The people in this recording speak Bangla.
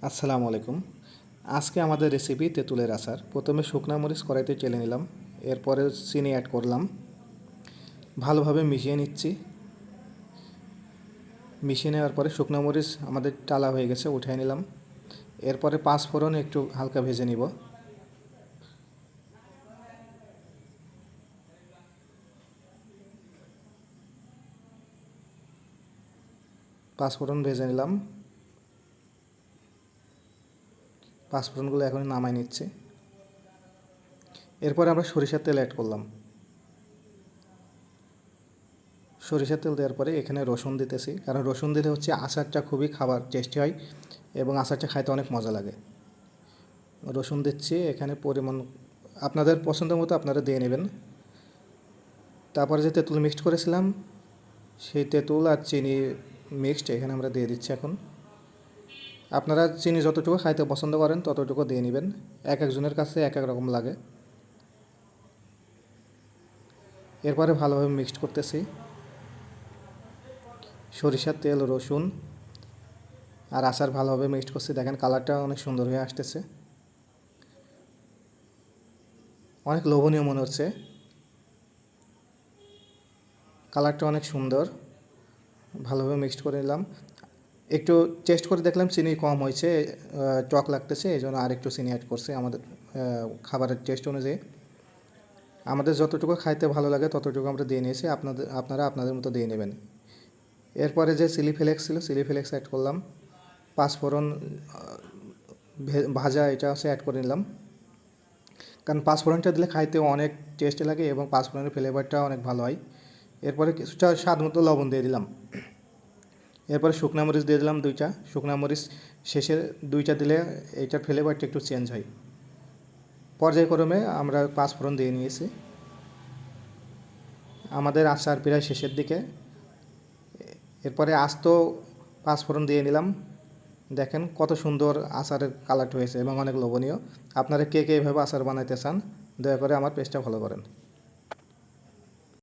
আসসালামু আলাইকুম। আজকে আমাদের রেসিপি তেঁতুলের আচার। প্রথমে শুকনা মরিচ কড়াইতে চেলে নিলাম, এরপরে চিনি অ্যাড করলাম, ভালোভাবে মিশিয়ে নিচ্ছি। মিশিয়ে নেওয়ার পরে শুকনা মরিচ আমাদের টালা হয়ে গেছে, উঠিয়ে নিলাম। এরপরে পাঁচ ফোড়ন একটু হালকা ভেজে নিব। পাঁচ ফোড়ন ভেজে নিলাম। পাঁচ ফোড়নগুলো এখন নামাই নিচ্ছি। এরপরে আমরা সরিষার তেল অ্যাড করলাম। সরিষার তেল দেওয়ার পরে এখানে রসুন দিতেছি, কারণ রসুন দিলে হচ্ছে আচারটা খুবই খাবার টেস্টি হয় এবং আচারটা খাইতে অনেক মজা লাগে। রসুন দিচ্ছি এখানে পরিমাণ আপনাদের পছন্দ মতো আপনারা দিয়ে নেবেন। তারপরে যে তেঁতুল মিক্সড করেছিলাম সেই তেঁতুল আর চিনি মিক্সড এখানে আমরা দিয়ে দিচ্ছি। এখন আপনারা চিনি যতটুকু খাইতে পছন্দ করেন ততটুকু দিয়ে নেবেন, এক একজনের কাছে এক এক রকম লাগে। এরপরে ভালোভাবে মিক্সড করতেছি। সরিষার তেল, রসুন আর আচার ভালোভাবে মিক্সড করছি। দেখেন কালারটা অনেক সুন্দর হয়ে আসতেছে, অনেক লোভনীয় মনে হচ্ছে। কালারটা অনেক সুন্দর। ভালোভাবে মিক্সড করে নিলাম। একটু টেস্ট করে দেখলাম চিনি কম হয়েছে, টক লাগতেছে, এই জন্য আরেকটু চিনি অ্যাড করছি আমাদের খাবারের টেস্ট অনুযায়ী। আমাদের যতটুকু খাইতে ভালো লাগে ততটুকু আমরা দিয়ে নিয়েছি, আপনারা আপনাদের মতো দিয়ে নেবেন। এরপরে যে চিলি ফ্লেক্স ছিল, চিলি ফ্লেক্স অ্যাড করলাম। পাঁচফোড়ন ভাজা এটা হচ্ছে অ্যাড করে নিলাম, কারণ পাঁচফোড়নটা দিলে খাইতে অনেক টেস্টি লাগে এবং পাঁচফোড়নের ফ্লেভারটা অনেক ভালো হয়। এরপরে কিছুটা স্বাদ মতো লবণ দিয়ে দিলাম। এরপরে শুকনা মরিচ দিয়ে দিলাম দুইটা। শুকনা মরিচ শেষে দুইটা দিলে এইটার ফ্লেভারটা একটু চেঞ্জ হয়। পর্যায়ক্রমে আমরা পাঁচফোড়ন দিয়ে নিয়েছি। আমাদের আচার প্রায় শেষের দিকে। এরপরে আস্ত পাঁচফোড়ন দিয়ে নিলাম। দেখেন কত সুন্দর আচারের কালারটা হয়েছে এবং অনেক লোভনীয়। আপনারা কে কে এভাবে আচার বানাইতে চান দয়া করে আমার পেজটা ফলো করেন।